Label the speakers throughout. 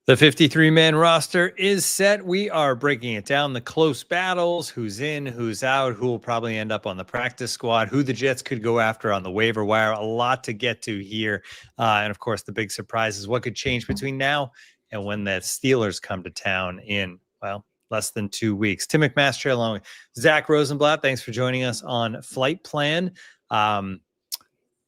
Speaker 1: The 53-man roster is set. We are breaking it down, the close battles, who's in, who's out, who will probably end up on the practice squad, who the Jets could go after on the waiver wire. A lot to get to here. And, of course, the big surprise is what could change between now and when the Steelers come to town in, well, less than 2 weeks. Tim McMaster along with Zach Rosenblatt. Thanks for joining us on Flight Plan.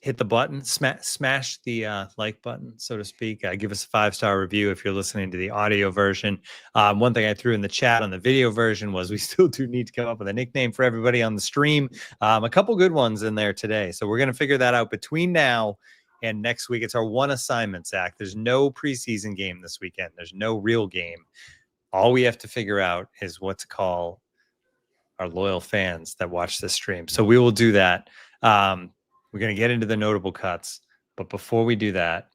Speaker 1: Hit the button, smash the like button, so to speak. Give us a 5-star review if you're listening to the audio version. One thing I threw in the chat on the video version was we still do need to come up with a nickname for everybody on the stream. A couple good ones in there today. So we're going to figure that out between now and next week. It's our one assignment, Zach. There's no preseason game this weekend. There's no real game. All we have to figure out is what to call our loyal fans that watch this stream. So we will do that. We're going to get into the notable cuts. But before we do that,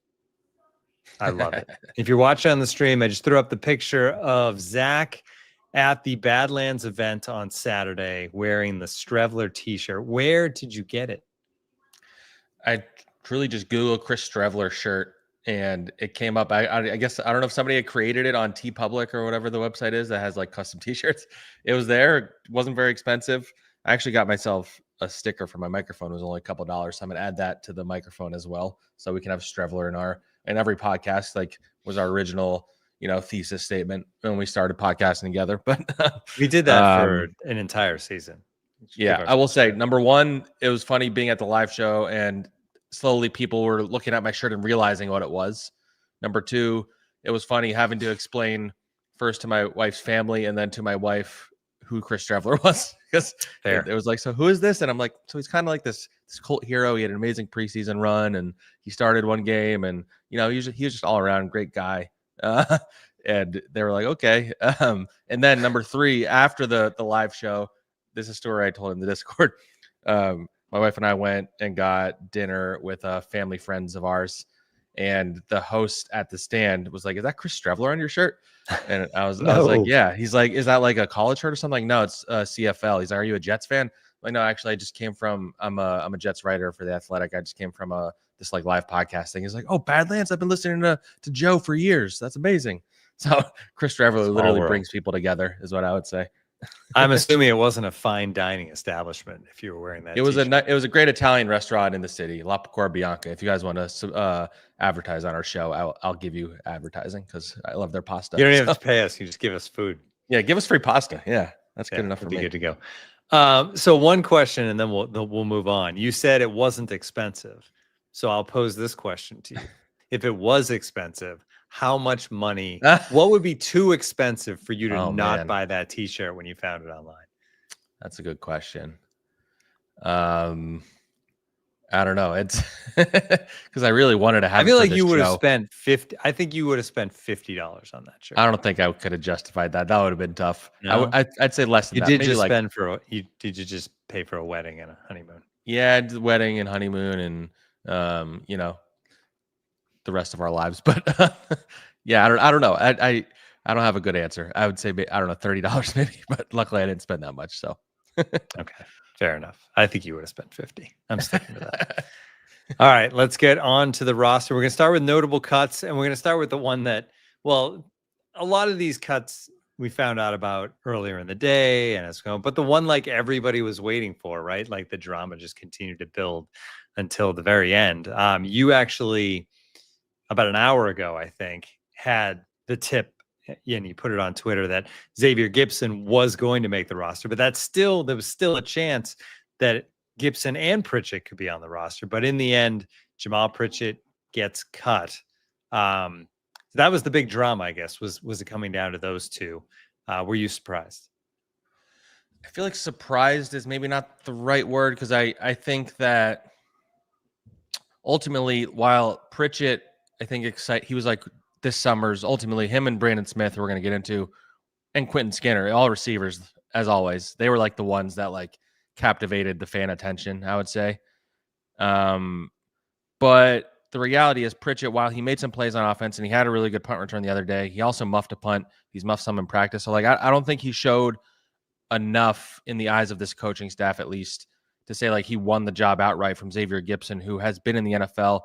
Speaker 1: I love it. If you're watching on the stream, I just threw up the picture of Zach at the Badlands event on Saturday wearing the Streveler t-shirt. Where did you get it?
Speaker 2: I truly just Googled Chris Streveler shirt and it came up. I guess, I don't know if somebody had created it on TeePublic or whatever the website is that has like custom t-shirts. It was there. It wasn't very expensive. I actually got myself a sticker for my microphone. It was only a couple dollars. So I'm going to add that to the microphone as well. So we can have Streveler in every podcast, like was our original, thesis statement when we started podcasting together. But
Speaker 1: we did that for an entire season.
Speaker 2: Yeah. I will say, number one, it was funny being at the live show and slowly people were looking at my shirt and realizing what it was. Number two, it was funny having to explain first to my wife's family and then to my wife who Chris Streveler was, because it was like, so who is this? And I'm like, so he's kind of like this cult hero. He had an amazing preseason run and he started one game and, he was just all around great guy. And they were like, okay. And then number three, after the live show, this is a story I told in the Discord. My wife and I went and got dinner with family friends of ours. And the host at the stand was like, is that Chris Streveler on your shirt? And I was like, yeah. He's like, is that like a college shirt or something? Like, no, it's CFL. He's like, are you a Jets fan? I'm like, no, actually, I just came from, I'm a Jets writer for The Athletic. I just came from this like live podcast thing. He's like, oh, Badlands. I've been listening to Joe for years. That's amazing. So Chris Streveler literally brings people together is what I would say.
Speaker 1: I'm assuming it wasn't a fine dining establishment if you were wearing that.
Speaker 2: It was a great Italian restaurant in the city, La Pecora Bianca. If you guys want to advertise on our show, I'll give you advertising because I love their pasta.
Speaker 1: You don't even have to pay us. You just give us food.
Speaker 2: Yeah, give us free pasta. Yeah, that's good enough for me.
Speaker 1: Good to go. So one question, and then we'll move on. You said it wasn't expensive, so I'll pose this question to you: if it was expensive, how much money? What would be too expensive for you to not buy that T-shirt when you found it online?
Speaker 2: That's a good question. I don't know. It's because I really wanted to have.
Speaker 1: I feel like you would have spent $50. I think you would have spent $50 on that shirt.
Speaker 2: I don't think I could have justified that. That would have been tough. No? I'd say less than that.
Speaker 1: You did just spend did you just pay for a wedding and a honeymoon?
Speaker 2: Yeah, the wedding and honeymoon and the rest of our lives. But yeah, I don't know. I don't have a good answer. I would say I don't know, $30 maybe. But luckily, I didn't spend that much. So
Speaker 1: okay. Fair enough. I think you would have spent $50. I'm sticking to that. All right, let's get on to the roster. We're going to start with notable cuts, and we're going to start with the one that, well, a lot of these cuts we found out about earlier in the day, and it's going, but the one like everybody was waiting for, right? Like the drama just continued to build until the very end. You actually, about an hour ago, I think, had the tip. And you put it on Twitter that Xavier Gipson was going to make the roster, but there was still a chance that Gipson and Pritchett could be on the roster. But in the end, Jamal Pritchett gets cut. That was the big drama, I guess, was it coming down to those two. Were you surprised?
Speaker 2: I feel like surprised is maybe not the right word, because I think that ultimately, while Pritchett, I think he was like, this summer's ultimately him and Brandon Smith, who we're going to get into, and Quentin Skinner, all receivers, as always. They were like the ones that like captivated the fan attention, I would say. But the reality is Pritchett, while he made some plays on offense and he had a really good punt return the other day, he also muffed a punt. He's muffed some in practice. So like, I don't think he showed enough in the eyes of this coaching staff, at least, to say like he won the job outright from Xavier Gipson, who has been in the NFL.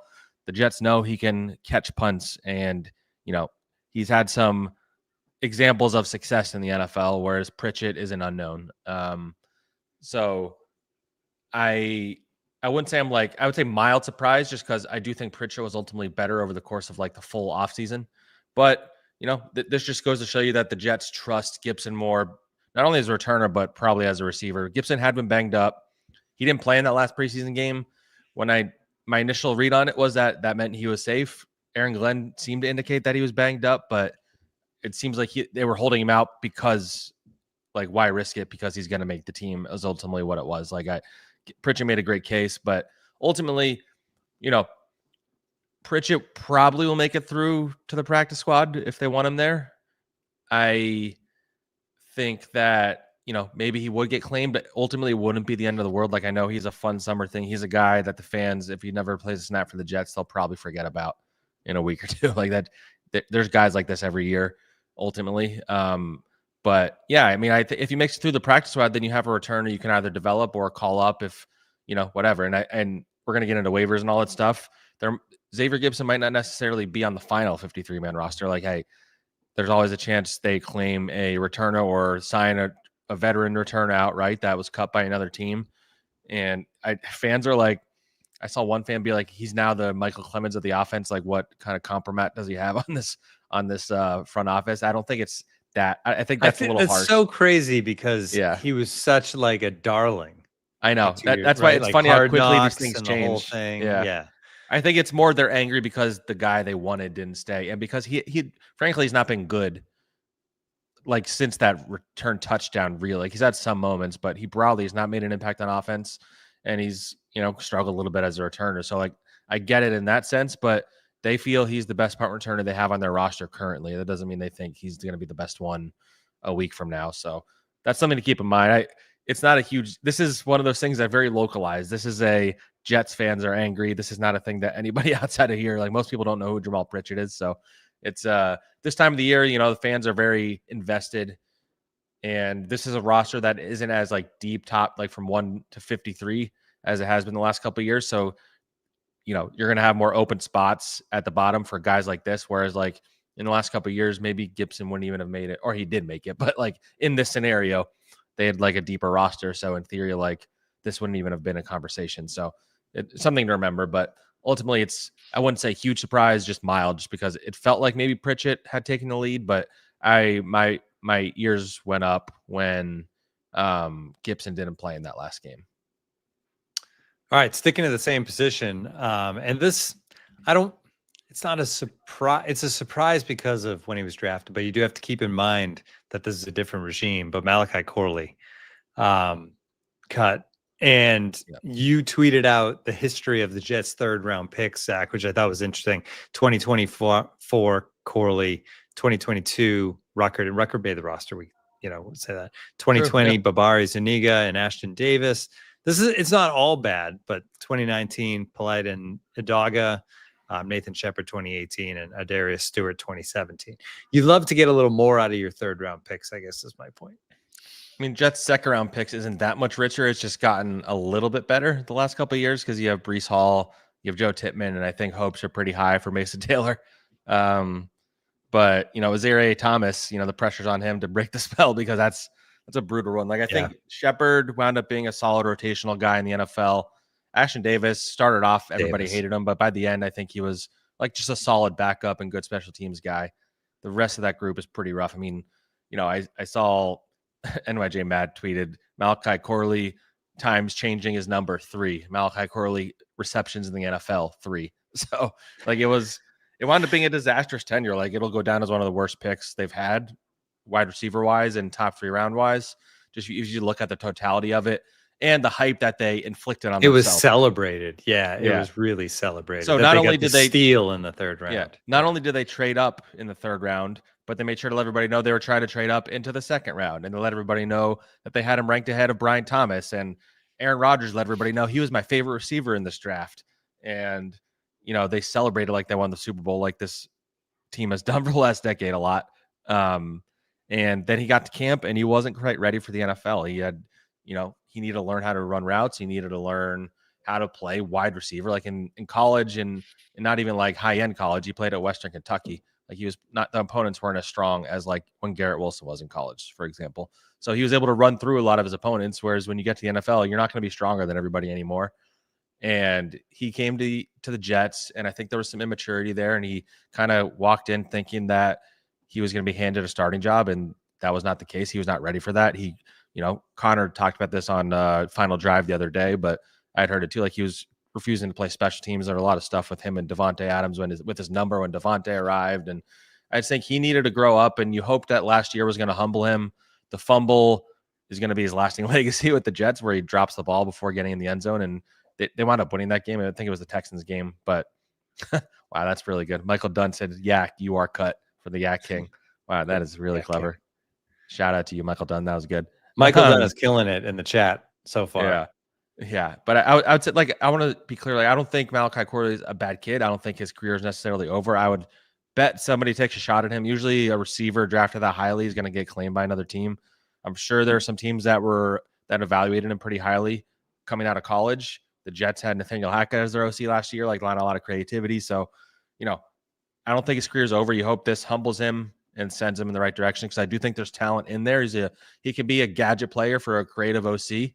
Speaker 2: The Jets know he can catch punts and, he's had some examples of success in the NFL, whereas Pritchett is an unknown. So I wouldn't say I would say mild surprise, just because I do think Pritchett was ultimately better over the course of like the full offseason. But this just goes to show you that the Jets trust Gibson more, not only as a returner, but probably as a receiver. Gibson had been banged up. He didn't play in that last preseason game. When my initial read on it was that meant he was safe. Aaron Glenn seemed to indicate that he was banged up, but it seems like they were holding him out because, like, why risk it? Because he's going to make the team is ultimately what it was. Pritchett made a great case, but ultimately, Pritchett probably will make it through to the practice squad if they want him there. I think that, maybe he would get claimed, but ultimately it wouldn't be the end of the world. Like, I know he's a fun summer thing. He's a guy that the fans, if he never plays a snap for the Jets, they'll probably forget about in a week or two. Like that, there's guys like this every year, ultimately. But yeah, I mean, if he makes it through the practice squad, then you have a returner you can either develop or call up if, whatever. And we're going to get into waivers and all that stuff. Xavier Gibson might not necessarily be on the final 53-man roster. Like, hey, there's always a chance they claim a returner or sign a veteran return out, right? That was cut by another team. And fans are like, I saw one fan be like, he's now the Michael Clemens of the offense. Like, what kind of compromat does he have on this front office? I don't think it's that. I think that's a little harsh.
Speaker 1: It's so crazy because he was such like a darling.
Speaker 2: I know. That's why it's funny how quickly these things change. The whole thing. Yeah. I think it's more they're angry because the guy they wanted didn't stay, and because he frankly he's not been good. Like, since that return touchdown, really, like, he's had some moments, but he broadly has not made an impact on offense, and he's struggled a little bit as a returner. So, like, I get it in that sense, but they feel he's the best punt returner they have on their roster currently. That doesn't mean they think he's going to be the best one a week from now. So that's something to keep in mind. It's not a huge. This is one of those things that very localized. This is a Jets fans are angry. This is not a thing that anybody outside of here, like, most people don't know who Jamal Pritchett is. So it's this time of the year, the fans are very invested, and this is a roster that isn't as like deep top, like from 1 to 53 as it has been the last couple of years. So, you're going to have more open spots at the bottom for guys like this. Whereas, like, in the last couple of years, maybe Gibson wouldn't even have made it, or he did make it. But, like, in this scenario, they had like a deeper roster. So in theory, like, this wouldn't even have been a conversation. So it's something to remember, but ultimately I wouldn't say huge surprise, just mild, just because it felt like maybe Pritchett had taken the lead, but my ears went up when Gibson didn't play in that last game.
Speaker 1: All right, sticking to the same position. And this, it's not a surprise. It's a surprise because of when he was drafted, but you do have to keep in mind that this is a different regime. But Malachi Corley cut. And you tweeted out the history of the Jets' third-round pick, Zach, which I thought was interesting. 2024 Corley, 2022 Ruckert, and Ruckert made the roster. We, would say that. 2020 Babari Zuniga and Ashton Davis. It's not all bad, but 2019 Polite and Idaga, Nathan Shepard 2018, and Adarius Stewart 2017. You'd love to get a little more out of your third-round picks, I guess is my point.
Speaker 2: I mean, Jets' second-round picks isn't that much richer. It's just gotten a little bit better the last couple of years because you have Breece Hall, you have Joe Tippmann, and I think hopes are pretty high for Mason Taylor. But, Azaire Thomas, the pressure's on him to break the spell because that's a brutal one. Like, I think Shepard wound up being a solid rotational guy in the NFL. Ashton Davis started off, everybody hated him, but by the end, I think he was like just a solid backup and good special teams guy. The rest of that group is pretty rough. I mean, I saw NYJ Mad tweeted Malachi Corley times changing his number 3. Malachi Corley receptions in the NFL 3. So, like, it wound up being a disastrous tenure. Like, it'll go down as one of the worst picks they've had, wide receiver wise and top 3 round wise. Just if you look at the totality of it and the hype that they inflicted on
Speaker 1: it themselves. Was celebrated. It was really celebrated.
Speaker 2: So not only did they
Speaker 1: steal in the third round,
Speaker 2: not only did they trade up in the third round, but they made sure to let everybody know they were trying to trade up into the second round, and to let everybody know that they had him ranked ahead of Brian Thomas, and Aaron Rodgers let everybody know he was my favorite receiver in this draft. And, they celebrated like they won the Super Bowl, like this team has done for the last decade a lot. And then he got to camp and he wasn't quite ready for the NFL. He had, he needed to learn how to run routes. He needed to learn how to play wide receiver, like in college and not even like high-end college. He played at Western Kentucky. Like the opponents weren't as strong as like when Garrett Wilson was in college, for example. So he was able to run through a lot of his opponents. Whereas when you get to the NFL, you're not going to be stronger than everybody anymore. And he came to the Jets, and I think there was some immaturity there. And he kind of walked in thinking that he was going to be handed a starting job, and that was not the case. He was not ready for that. Connor talked about this on Final Drive the other day, but I'd heard it too. Like he was refusing to play special teams. There were a lot of stuff with him and Devontae Adams with his number when Devontae arrived. And I think he needed to grow up, and you hoped that last year was going to humble him. The fumble is going to be his lasting legacy with the Jets, where he drops the ball before getting in the end zone. And they wound up winning that game. I think it was the Texans game, but wow, that's really good. Michael Dunn said, Yak, you are cut for the Yak King. Wow, that is really clever. King. Shout out to you, Michael Dunn. That was good.
Speaker 1: Michael Dunn is killing it in the chat so far.
Speaker 2: Yeah. But I would say, like, I want to be clear. Like, I don't think Malachi Corley is a bad kid. I don't think his career is necessarily over. I would bet somebody takes a shot at him. Usually a receiver drafted that highly is going to get claimed by another team. I'm sure there are some teams that evaluated him pretty highly coming out of college. The Jets had Nathaniel Hackett as their OC last year, like, a lot of creativity. So, I don't think his career is over. You hope this humbles him and sends him in the right direction, because I do think there's talent in there. He can be a gadget player for a creative OC,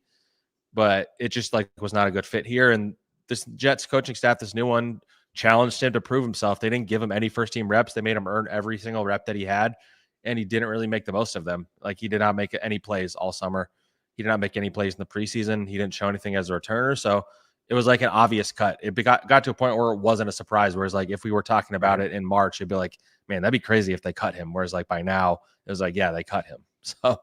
Speaker 2: but it just was not a good fit here. And this Jets coaching staff, this new one, challenged him to prove himself. They didn't give him any first team reps. They made him earn every single rep that he had, and he didn't really make the most of them. Like, he did not make any plays all summer. He did not make any plays in the preseason. He didn't show anything as a returner. So it was like an obvious cut. It got to a point where it wasn't a surprise. Whereas, like, if we were talking about it in March, it'd be like, man, that'd be crazy if they cut him. Whereas, like, by now it was like, yeah, they cut him. So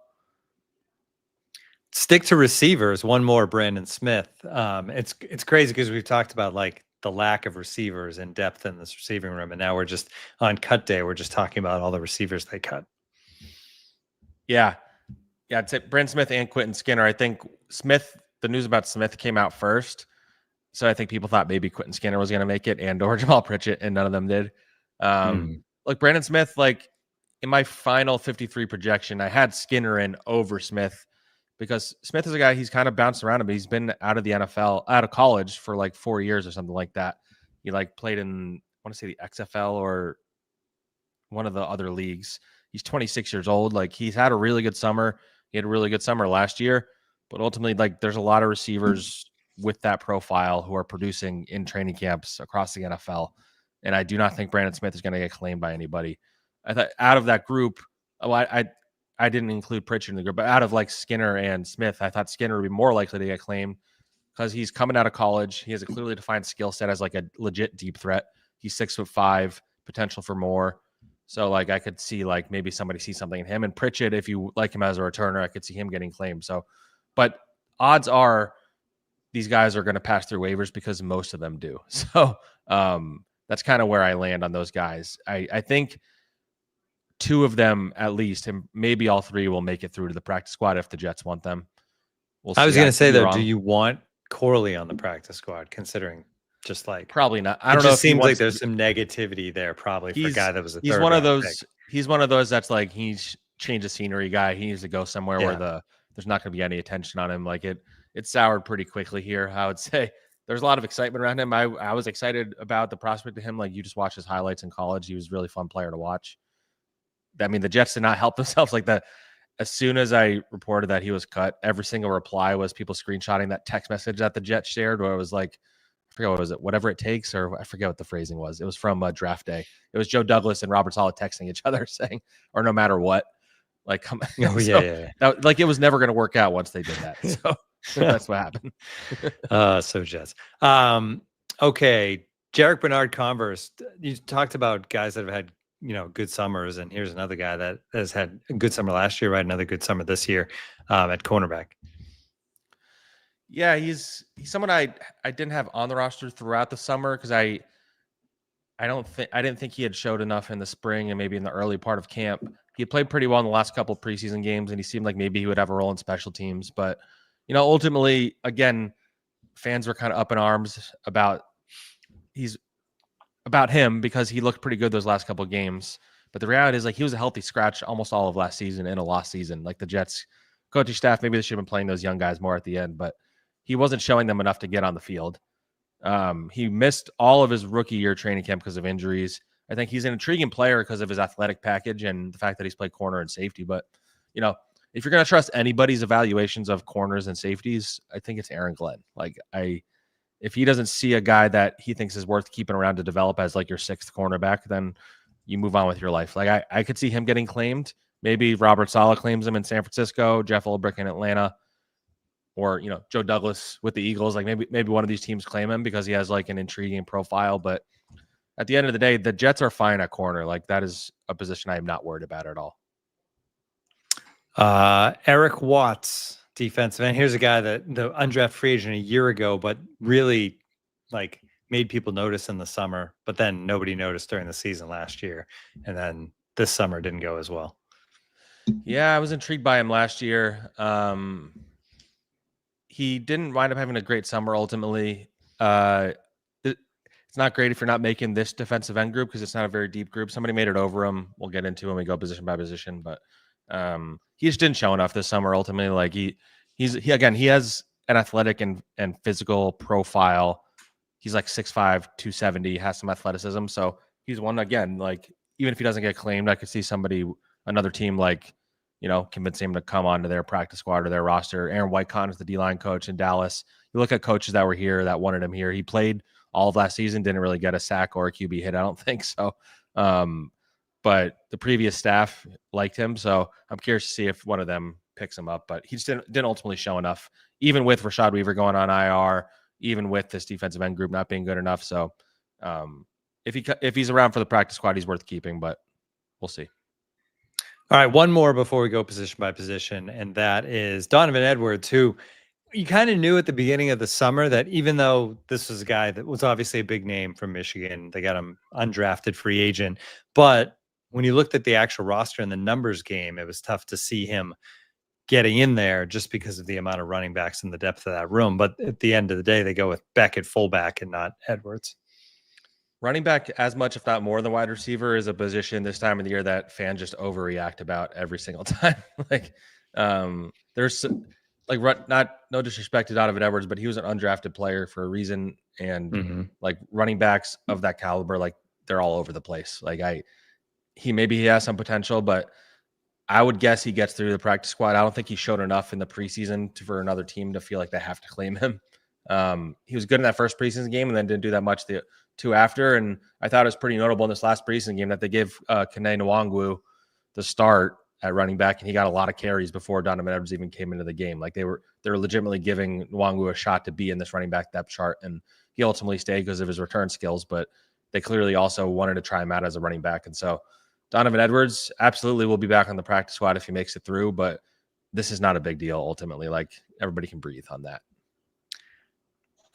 Speaker 1: stick to receivers. One more, Brandon Smith. It's crazy because we've talked about like the lack of receivers and depth in this receiving room, and now we're just on cut day. We're just talking about all the receivers they cut.
Speaker 2: Yeah. I'd say Brandon Smith and Quentin Skinner. I think the news about Smith came out first. So I think people thought maybe Quentin Skinner was going to make it, or Jamal Pritchett, and none of them did. Like, Brandon Smith, like, in my final 53 projection, I had Skinner in over Smith, because Smith is a guy, he's kind of bounced around him. He's been out of the NFL, out of college for like 4 years or something like that. He played in, I want to say, the XFL or one of the other leagues. He's 26 years old. Like, he's had a really good summer. He had a really good summer last year, but ultimately, like, there's a lot of receivers with that profile who are producing in training camps across the NFL. And I do not think Brandon Smith is going to get claimed by anybody. I thought out of that group, I didn't include Pritchard in the group, but out of like Skinner and Smith, I thought Skinner would be more likely to get claimed because he's coming out of college. He has a clearly defined skill set as like a legit deep threat. He's 6'5", potential for more. So like I could see like maybe somebody see something in him. And Pritchard, if you like him as a returner, I could see him getting claimed. So, but odds are these guys are going to pass through waivers because most of them do. So that's kind of where I land on those guys. I think two of them at least, and maybe all three, will make it through to the practice squad if the Jets want them.
Speaker 1: I was going to say, though, do you want Corley on the practice squad, considering just like...
Speaker 2: Probably not. I don't know.
Speaker 1: It seems like there's some negativity there probably for a guy that was a third
Speaker 2: one of those pick. He's one of those that's like, he's change of scenery guy. He needs to go somewhere where there's not going to be any attention on him. Like it soured pretty quickly here, I would say. There's a lot of excitement around him. I was excited about the prospect of him. Like, you just watch his highlights in college. He was a really fun player to watch. I mean, the Jets did not help themselves like that. As soon as I reported that he was cut, every single reply was people screenshotting that text message that the Jets shared, where it was like, I forget what was it, whatever it takes, or I forget what the phrasing was. It was from draft day. It was Joe Douglas and Robert Saleh texting each other saying, or no matter what, like, That, like, it was never going to work out once they did that. So that's what happened.
Speaker 1: So Jets. Okay. Jarek Bernard Converse, you talked about guys that have had, good summers, and here's another guy that has had a good summer last year, right? Another good summer this year at cornerback.
Speaker 2: Yeah, he's someone I didn't have on the roster throughout the summer because I didn't think he had showed enough in the spring and maybe in the early part of camp. He played pretty well in the last couple of preseason games, and he seemed like maybe he would have a role in special teams. But ultimately, again, fans were kind of up in arms about him because he looked pretty good those last couple of games. But the reality is, like, he was a healthy scratch almost all of last season in a lost season. Like, the Jets coaching staff, maybe they should have been playing those young guys more at the end, but he wasn't showing them enough to get on the field. He missed all of his rookie year training camp because of injuries. I think he's an intriguing player because of his athletic package and the fact that he's played corner and safety. But, you know, if you're going to trust anybody's evaluations of corners and safeties, I think it's Aaron Glenn. Like, if he doesn't see a guy that he thinks is worth keeping around to develop as like your sixth cornerback, then you move on with your life. Like, I could see him getting claimed. Maybe Robert Saleh claims him in San Francisco, Jeff Ulbrich in Atlanta, or, you know, Joe Douglas with the Eagles. Like maybe one of these teams claim him because he has like an intriguing profile. But at the end of the day, the Jets are fine at corner. Like, that is a position I am not worried about at all.
Speaker 1: Eric Watts, defensive end. Here's a guy that the undrafted free agent a year ago, but really like made people notice in the summer, but then nobody noticed during the season last year. And then this summer didn't go as well.
Speaker 2: Yeah, I was intrigued by him last year. He didn't wind up having a great summer ultimately. It's not great if you're not making this defensive end group because it's not a very deep group. Somebody made it over him. We'll get into when we go position by position, but he just didn't show enough this summer ultimately. Like he has an athletic and physical profile. He's like 6'5", 270, has some athleticism. So he's one, again, like, even if he doesn't get claimed, I could see another team like, you know, convincing him to come onto their practice squad or their roster. Aaron Whitecon is the D-line coach in Dallas. You look at coaches that were here that wanted him here. He played all of last season, didn't really get a sack or a QB hit, I don't think so. But the previous staff liked him, so I'm curious to see if one of them picks him up. But he just didn't ultimately show enough, even with Rashad Weaver going on IR, even with this defensive end group not being good enough. So if he's around for the practice squad, he's worth keeping, but we'll see.
Speaker 1: All right, one more before we go position by position, and that is Donovan Edwards, who you kind of knew at the beginning of the summer that even though this was a guy that was obviously a big name from Michigan, they got him undrafted free agent. But when you looked at the actual roster and the numbers game, it was tough to see him getting in there just because of the amount of running backs and the depth of that room. But at the end of the day, they go with Beck at fullback and not Edwards.
Speaker 2: Running back, as much, if not more than wide receiver, is a position this time of the year that fans just overreact about every single time. Like, there's like, no disrespect to Donovan Edwards, but he was an undrafted player for a reason. And like, running backs of that caliber, like, they're all over the place. Like, he has some potential, but I would guess he gets through the practice squad. I don't think he showed enough in the preseason for another team to feel like they have to claim him. He was good in that first preseason game and then didn't do that much the two after. And I thought it was pretty notable in this last preseason game that they gave Kene Nwangwu the start at running back, and he got a lot of carries before Donovan Edwards even came into the game. Like, they were legitimately giving Nwangwu a shot to be in this running back depth chart, and he ultimately stayed because of his return skills, but they clearly also wanted to try him out as a running back. And so Donovan Edwards absolutely will be back on the practice squad if he makes it through, but this is not a big deal ultimately. Like, everybody can breathe on that.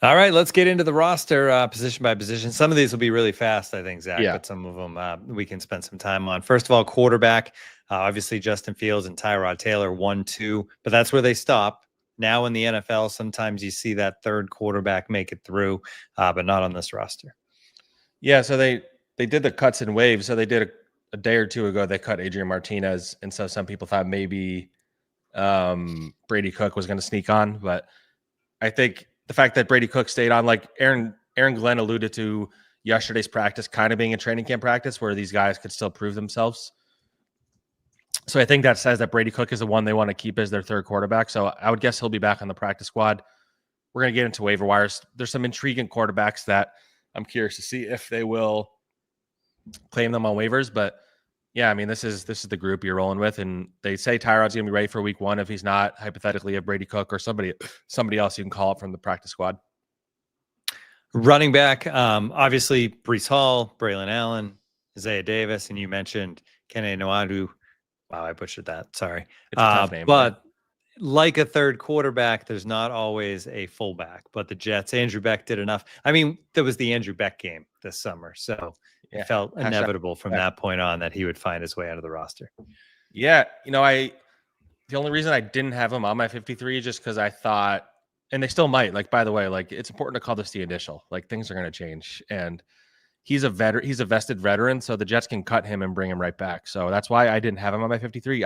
Speaker 1: All right, let's get into the roster position by position. Some of these will be really fast, I think, Zach, but some of them we can spend some time on. First of all, quarterback, obviously Justin Fields and Tyrod Taylor, 1-2, but that's where they stop. Now in the NFL, sometimes you see that third quarterback make it through, but not on this roster.
Speaker 2: Yeah, so they did the cuts and waves. So they did a day or two ago, they cut Adrian Martinez, and so some people thought maybe Brady Cook was going to sneak on, but I think the fact that Brady Cook stayed on, like Aaron Glenn alluded to yesterday's practice kind of being a training camp practice where these guys could still prove themselves. So I think that says that Brady Cook is the one they want to keep as their third quarterback. So I would guess he'll be back on the practice squad. We're going to get into waiver wires. There's some intriguing quarterbacks that I'm curious to see if they will claim them on waivers. But yeah, I mean, this is the group you're rolling with, and they say Tyrod's going to be ready for week 1. If he's not, hypothetically, a Brady Cook or somebody else you can call up from the practice squad.
Speaker 1: Running back, obviously Breece Hall, Braylon Allen, Isaiah Davis, and you mentioned Kene Nwangwu. Wow, I butchered that. Sorry.
Speaker 2: It's a tough name,
Speaker 1: but like a third quarterback, there's not always a fullback. But the Jets, Andrew Beck did enough. I mean, there was the Andrew Beck game this summer, so it felt inevitable from that point on that he would find his way out of the roster.
Speaker 2: Yeah, you know, the only reason I didn't have him on my 53 is just because I thought, and they still might, like, by the way, like, it's important to call this the initial. Like, things are going to change, and he's a vested veteran, so the Jets can cut him and bring him right back. So that's why I didn't have him on my 53.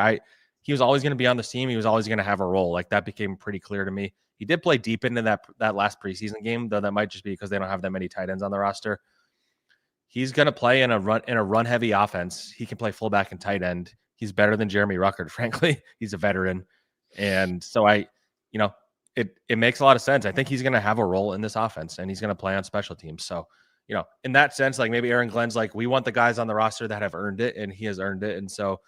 Speaker 2: He was always going to be on this team. He was always going to have a role. Like, that became pretty clear to me. He did play deep into that last preseason game, though that might just be because they don't have that many tight ends on the roster. he's going to play in a run heavy offense. He can play fullback and tight end. He's better than Jeremy Ruckert, frankly. He's a veteran. And so it makes a lot of sense. I think he's going to have a role in this offense, and he's going to play on special teams. So, in that sense, like maybe Aaron Glenn's like, we want the guys on the roster that have earned it, and he has earned it. And so,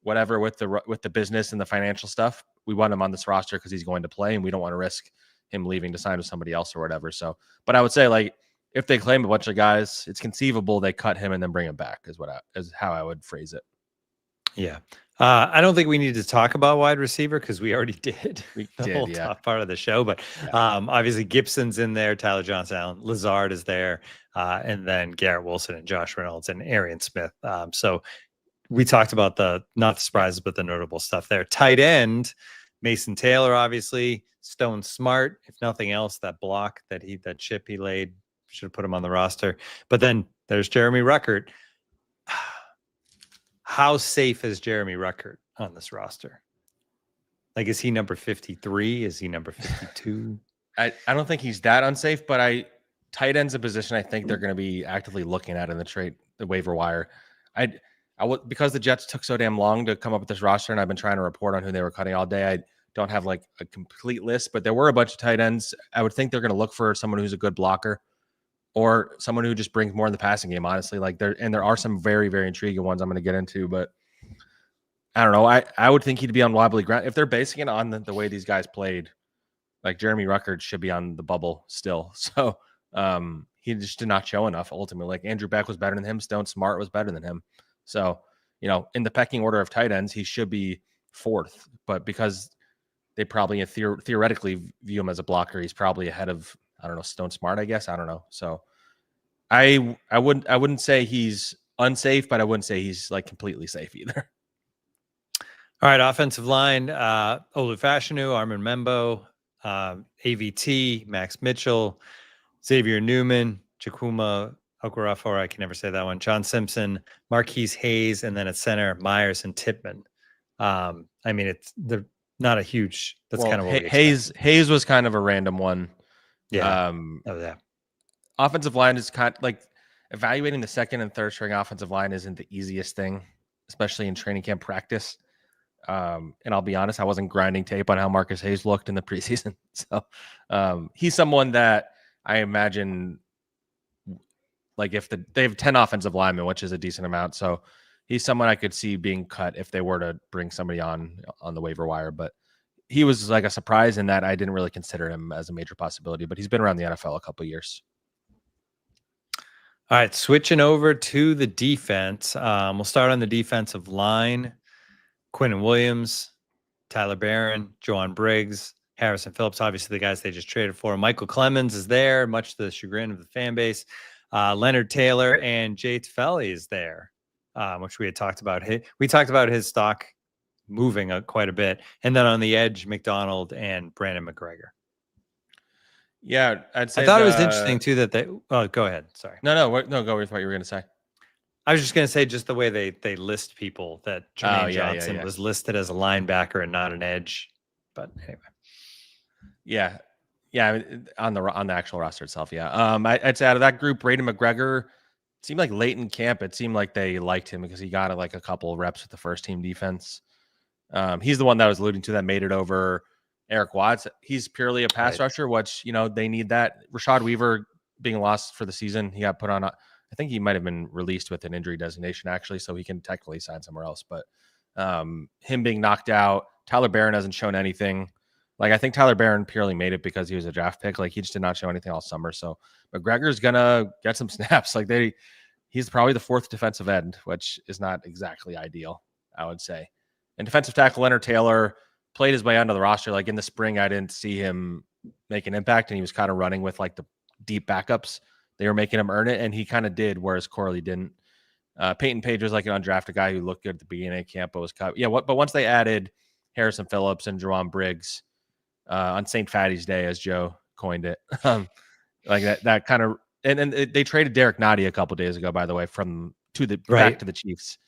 Speaker 2: whatever with the business and the financial stuff, we want him on this roster because he's going to play, and we don't want to risk him leaving to sign with somebody else or whatever. So, but I would say, like, if they claim a bunch of guys, it's conceivable they cut him and then bring him back is how I would phrase it.
Speaker 1: Yeah. I don't think we need to talk about wide receiver because we already did whole top part of the show. But obviously Gibson's in there, Tyler Johnson, Allen Lazard is there, and then Garrett Wilson and Josh Reynolds and Arian Smith. So we talked about not the surprises, but the notable stuff there. Tight end, Mason Taylor, obviously. Stone Smart, if nothing else, that chip he laid, should have put him on the roster. But then there's Jeremy Ruckert. How safe is Jeremy Ruckert on this roster? Like, is he number 53? Is he number 52?
Speaker 2: I don't think he's that unsafe, but tight end's a position I think they're going to be actively looking at in the waiver wire. Because the Jets took so damn long to come up with this roster, and I've been trying to report on who they were cutting all day. I don't have like a complete list, but there were a bunch of tight ends. I would think they're going to look for someone who's a good blocker or someone who just brings more in the passing game, honestly. There are some very, very intriguing ones I'm going to get into, but I don't know. I would think he'd be on wobbly ground. If they're basing it on the way these guys played, like Jeremy Ruckert should be on the bubble still. So he just did not show enough ultimately. Like Andrew Beck was better than him. Stone Smart was better than him. So, in the pecking order of tight ends, he should be fourth, but because they probably theoretically view him as a blocker, he's probably ahead of, I don't know, Stone Smart, I guess. I don't know. So I wouldn't say he's unsafe, but I wouldn't say he's like completely safe either.
Speaker 1: All right. Offensive line, Olu Fashanu, Armin Membo, AVT, Max Mitchell, Xavier Newman, Chakuma Okorafor, I can never say that one, John Simpson, Marquise Hayes, and then at center, Myers and Tippmann. I mean, they're not a huge, that's kind of what
Speaker 2: Hayes was kind of a random one.
Speaker 1: Yeah.
Speaker 2: Offensive line is kind of like evaluating the second and third string offensive line isn't the easiest thing, especially in training camp practice. And I'll be honest, I wasn't grinding tape on how Marcus Hayes looked in the preseason. So he's someone that I imagine, like they have 10 offensive linemen, which is a decent amount. So he's someone I could see being cut if they were to bring somebody on the waiver wire. But he was like a surprise in that I didn't really consider him as a major possibility, but he's been around the NFL a couple of years.
Speaker 1: All right, switching over to the defense. We'll start on the defensive line. Quinnen Williams, Tyler Barron, Joan Briggs, Harrison Phillips, obviously the guys they just traded for. Michael Clemens is there, much to the chagrin of the fan base. Leonard Taylor and Jay Tufele is there, which we had talked about. We talked about his stock moving quite a bit. And then on the edge, McDonald and Brandon McGregor.
Speaker 2: Yeah, I'd say
Speaker 1: I thought it was interesting too that they. Oh, go ahead. Sorry.
Speaker 2: No, go with what you were going to say.
Speaker 1: I was just going to say just the way they list people, that Jermaine Johnson was listed as a linebacker and not an edge. But anyway.
Speaker 2: Yeah, on the actual roster itself. Yeah. I'd say out of that group, Brandon McGregor, it seemed like late in camp, it seemed like they liked him because he got like a couple of reps with the first team defense. He's the one that I was alluding to that made it over Eric Watts. He's purely a pass rusher, which, they need that. Rashad Weaver being lost for the season, he got put on, I think he might have been released with an injury designation actually, so he can technically sign somewhere else. But him being knocked out, Tyler Barron hasn't shown anything. Like, I think Tyler Barron purely made it because he was a draft pick. Like, he just did not show anything all summer. So McGregor's gonna get some snaps. Like, he's probably the fourth defensive end, which is not exactly ideal, I would say. And defensive tackle Leonard Taylor played his way onto the roster. Like, in the spring, I didn't see him make an impact, and he was kind of running with like the deep backups. They were making him earn it, and he kind of did, whereas Corley didn't. Peyton Page was like an undrafted guy who looked good at the beginning of camp, but was cut. Yeah, but once they added Harrison Phillips and Juwan Briggs on St. Fatty's Day, as Joe coined it, like that kind of, and they traded Derek Nottie a couple days ago, by the way, back to the Chiefs.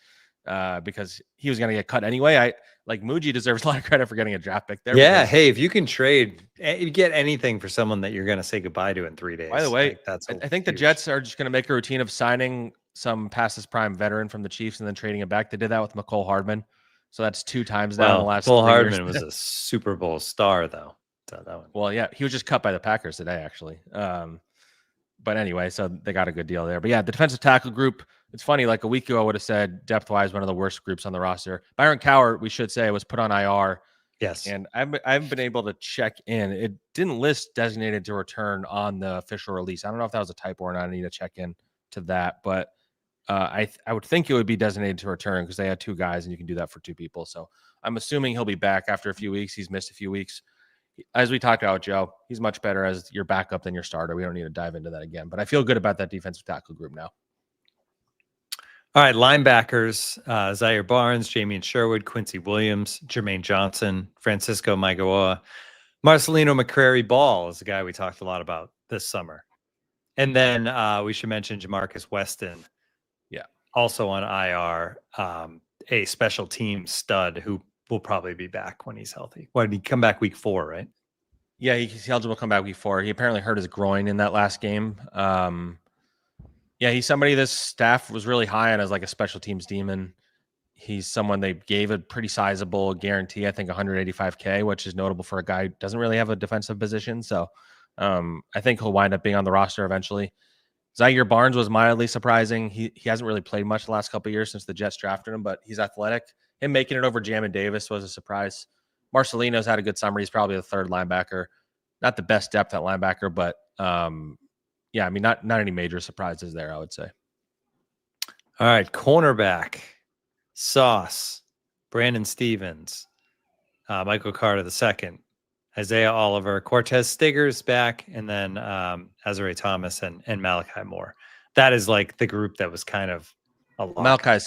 Speaker 2: because he was going to get cut anyway. I like Muji deserves a lot of credit for getting a draft pick there.
Speaker 1: Yeah. Hey, if you can trade, you get anything for someone that you're going to say goodbye to in 3 days.
Speaker 2: By the way,
Speaker 1: like, that's
Speaker 2: I think the Jets are just going to make a routine of signing some past his prime veteran from the Chiefs and then trading him back. They did that with McCole Hardman. So that's 2 times now in the last
Speaker 1: McCole
Speaker 2: 3 years.
Speaker 1: Hardman was a Super Bowl star, though. So that one.
Speaker 2: Well, yeah, he was just cut by the Packers today, actually. But anyway, so they got a good deal there. But yeah, the defensive tackle group, it's funny, like a week ago, I would have said depth-wise, one of the worst groups on the roster. Byron Cowart, we should say, was put on IR.
Speaker 1: Yes.
Speaker 2: And I haven't been able to check in. It didn't list designated to return on the official release. I don't know if that was a typo or not. I need to check in to that. But I would think it would be designated to return because they had 2 guys and you can do that for 2 people. So I'm assuming he'll be back after a few weeks. He's missed a few weeks. As we talked about, Joe, he's much better as your backup than your starter. We don't need to dive into that again. But I feel good about that defensive tackle group now.
Speaker 1: All right, linebackers, Zaire Barnes, Jamie Sherwood, Quincy Williams, Jermaine Johnson, Francisco Maigoa, Marcelino McCrary-Ball is the guy we talked a lot about this summer. And then we should mention Jamarcus Weston, also on IR, a special team stud who will probably be back when he's healthy. Why did he come back week 4, right?
Speaker 2: Yeah, he's eligible to come back week 4. He apparently hurt his groin in that last game. Yeah, he's somebody this staff was really high on as like a special teams demon. He's someone they gave a pretty sizable guarantee, I think $185K, which is notable for a guy who doesn't really have a defensive position. So I think he'll wind up being on the roster eventually. Zaire Barnes was mildly surprising. He hasn't really played much the last couple of years since the Jets drafted him, but he's athletic. Him making it over Jamin Davis was a surprise. Marcelino's had a good summer. He's probably the 3rd linebacker. Not the best depth at linebacker, but yeah, I mean, not any major surprises there, I would say.
Speaker 1: All right, cornerback, Sauce, Brandon Stevens, Michael Carter II, Isaiah Oliver, Cortez Stigers back, and then Azare Thomas and Malachi Moore. That is like the group that was kind of a lot.
Speaker 2: Malachi's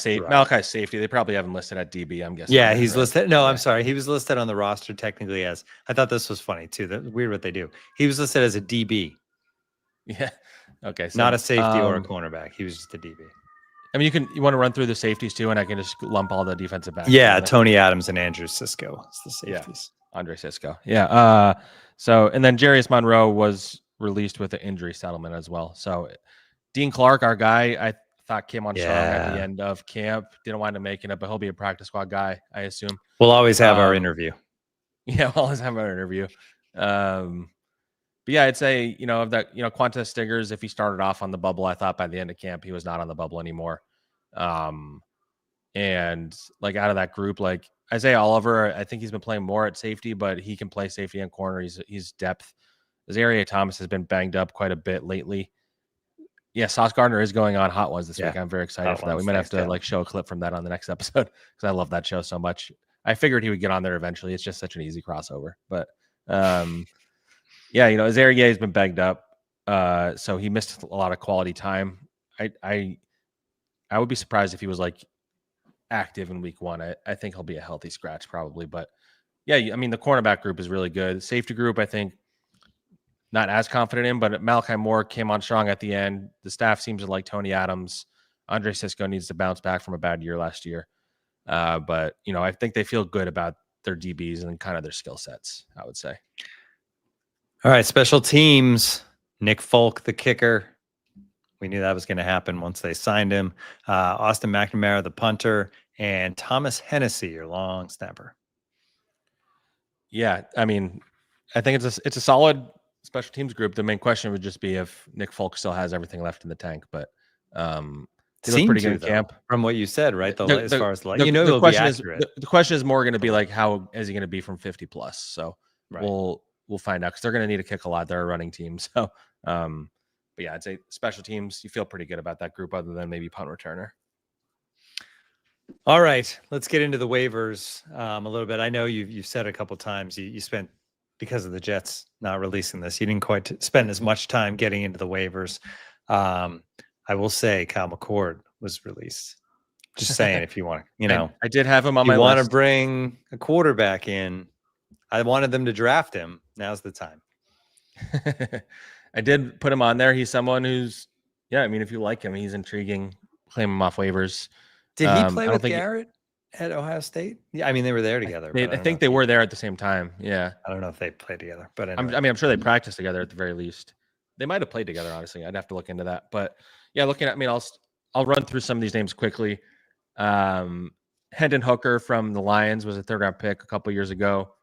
Speaker 2: safety. They probably haven't listed at DB, I'm guessing.
Speaker 1: Yeah, he's listed. No, I'm sorry. He was listed on the roster technically as, I thought this was funny too. That's weird what they do. He was listed as a DB.
Speaker 2: Yeah. Okay. So,
Speaker 1: not a safety or a cornerback. He was just a DB.
Speaker 2: I mean, you want to run through the safeties too, and I can just lump all the defensive backs.
Speaker 1: Yeah, Tony Adams and Andrew Cisco. It's the safeties.
Speaker 2: Yeah, Andre Cisco. Yeah. So, and then Jarius Monroe was released with an injury settlement as well. So, Dean Clark, our guy, I thought came on strong at the end of camp. Didn't wind up making it, but he'll be a practice squad guy, I assume.
Speaker 1: We'll always have our interview.
Speaker 2: Yeah, we'll always have our interview. But yeah, I'd say, of that, Quantas Stigers, if he started off on the bubble, I thought by the end of camp, he was not on the bubble anymore. And like out of that group, like Isaiah Oliver, I think he's been playing more at safety, but he can play safety and corner. He's depth. Azariah Thomas has been banged up quite a bit lately. Yeah, Sauce Gardner is going on Hot Ones this week. I'm very excited for that. We might have to show a clip from that on the next episode because I love that show so much. I figured he would get on there eventually. It's just such an easy crossover. But yeah, Azariah has been banged up, so he missed a lot of quality time. I would be surprised if he was like active in week 1. I think he'll be a healthy scratch probably. But yeah, I mean, the cornerback group is really good. The safety group, I think, not as confident in, but Malachi Moore came on strong at the end. The staff seems to like Tony Adams. Andre Cisco needs to bounce back from a bad year last year. But, I think they feel good about their DBs and kind of their skill sets, I would say.
Speaker 1: All right, special teams. Nick Folk, the kicker. We knew that was going to happen once they signed him. Austin McNamara, the punter, and Thomas Hennessy, your long snapper.
Speaker 2: Yeah, I mean, I think it's a solid special teams group. The main question would just be if Nick Folk still has everything left in the tank, but he looked pretty good in camp
Speaker 1: from what you said, right?
Speaker 2: The question is more going to be like, how is he going to be from 50 plus? So we'll find out because they're going to need to kick a lot. They're a running team. So, but yeah, I'd say special teams, you feel pretty good about that group other than maybe punt returner.
Speaker 1: All right, let's get into the waivers a little bit. I know you've said a couple times you spent, because of the Jets not releasing this, you didn't quite spend as much time getting into the waivers. I will say Kyle McCord was released. Just saying, if you want to,
Speaker 2: I did have him on my list.
Speaker 1: You want to bring a quarterback in. I wanted them to draft him. Now's the time.
Speaker 2: I did put him on there. He's someone who's, I mean, if you like him, he's intriguing. Claim him off waivers.
Speaker 1: Did he
Speaker 2: I
Speaker 1: play
Speaker 2: don't
Speaker 1: with
Speaker 2: think
Speaker 1: Garrett at Ohio State? Yeah, I mean they were there together.
Speaker 2: I
Speaker 1: But I don't know
Speaker 2: think
Speaker 1: if
Speaker 2: they were there at the same time. Yeah.
Speaker 1: I don't know if they played together. But anyway,
Speaker 2: I'm sure they practiced together at the very least. They might have played together, honestly. I'd have to look into that. But yeah, I'll run through some of these names quickly. Hendon Hooker from the Lions was a 3rd-round pick a couple years ago.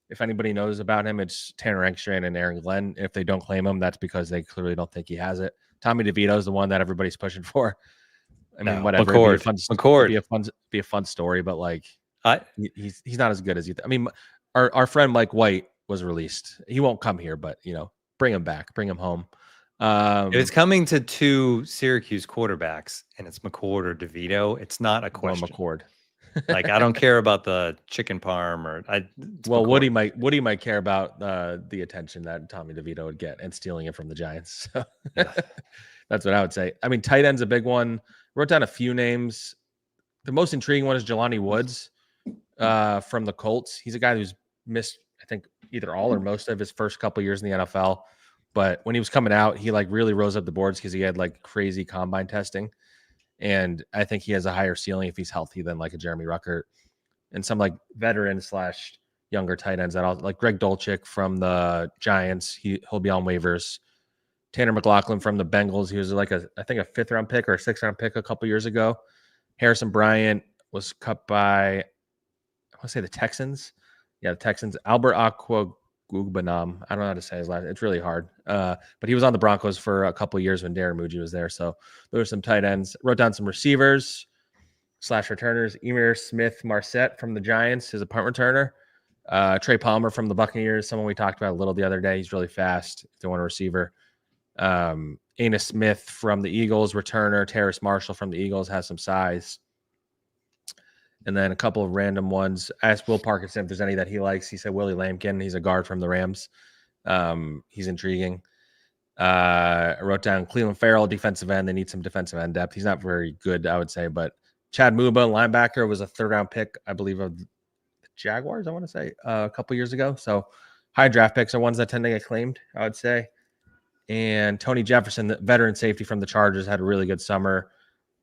Speaker 2: If anybody knows about him, it's Tanner Engstrand and Aaron Glenn. If they don't claim him, that's because they clearly don't think he has it. Tommy DeVito is the one that everybody's pushing for. I mean, whatever. It'd be a fun story, but like, he's not as good as you. I mean, our friend Mike White was released. He won't come here, but bring him back, bring him home.
Speaker 1: It's coming to 2 Syracuse quarterbacks, and it's McCord or DeVito. It's not a question.
Speaker 2: McCord.
Speaker 1: Like I don't care about the chicken parm or
Speaker 2: Woody might care about the attention that Tommy DeVito would get and stealing it from the Giants. So that's what I would say. I mean, tight end's a big one. Wrote down a few names. The most intriguing one is Jelani Woods from the Colts. He's a guy who's missed, I think, either all or most of his first couple years in the NFL. But when he was coming out, he like really rose up the boards because he had like crazy combine testing. And I think he has a higher ceiling if he's healthy than like a Jeremy Ruckert and some like veteran / younger tight ends that like Greg Dulcich from the Giants. He'll be on waivers. Tanner McLaughlin from the Bengals. He was like I think a 5th-round pick or a 6th-round pick a couple years ago. Harrison Bryant was cut by, I want to say the Texans. Yeah, the Texans. Albert Aquagugbanam. I don't know how to say his last. It's really hard. But he was on the Broncos for a couple of years when Darren Muji was there. So there were some tight ends. Wrote down some receivers / returners. Emir Smith-Marset from the Giants is a punt returner. Trey Palmer from the Buccaneers, someone we talked about a little the other day. He's really fast if they want a receiver. Anis Smith from the Eagles, returner. Terrace Marshall from the Eagles has some size. And then a couple of random ones. I asked Will Parkinson if there's any that he likes. He said Willie Lampkin. He's a guard from the Rams. He's intriguing. I wrote down Cleveland Farrell, defensive end. They need some defensive end depth. He's not very good, I would say. But Chad Muba, linebacker, was a 3rd-round pick, I believe, of the Jaguars, I want to say, a couple years ago. So high draft picks are ones that tend to get claimed, I would say. And Tony Jefferson, the veteran safety from the Chargers, had a really good summer.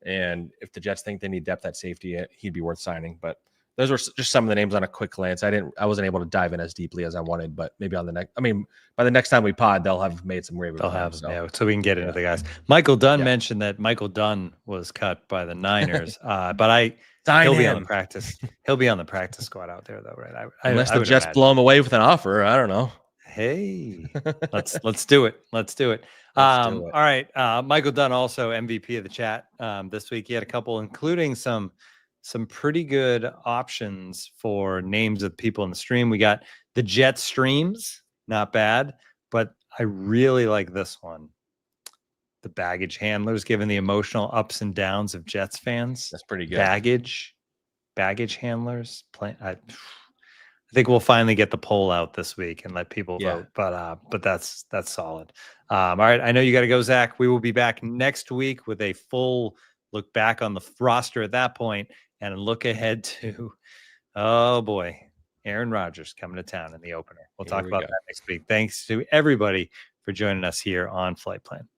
Speaker 2: And if the Jets think they need depth at safety, he'd be worth signing. But those were just some of the names on a quick glance. I wasn't able to dive in as deeply as I wanted, but maybe by the next time we pod, they'll have made some waiver.
Speaker 1: They'll have them, so we can get into the guys. Michael Dunn mentioned that Michael Dunn was cut by the Niners, but he'll be on the practice. He'll be on the practice squad out there, though, right?
Speaker 2: Unless the Jets blow him away with an offer, I don't know.
Speaker 1: Hey, let's do it. Let's do it. All right. Michael Dunn, also MVP of the chat this week. He had a couple, including some pretty good options for names of people in the stream. We got the Jet streams, not bad, but I really like this one. The baggage handlers, given the emotional ups and downs of Jets fans.
Speaker 2: That's pretty good.
Speaker 1: Baggage handlers. I think we'll finally get the poll out this week and let people vote. But that's solid. All right. I know you got to go, Zach. We will be back next week with a full look back on the roster at that point and a look ahead to, oh boy, Aaron Rodgers coming to town in the opener. We'll talk about that next week. Thanks to everybody for joining us here on Flight Plan.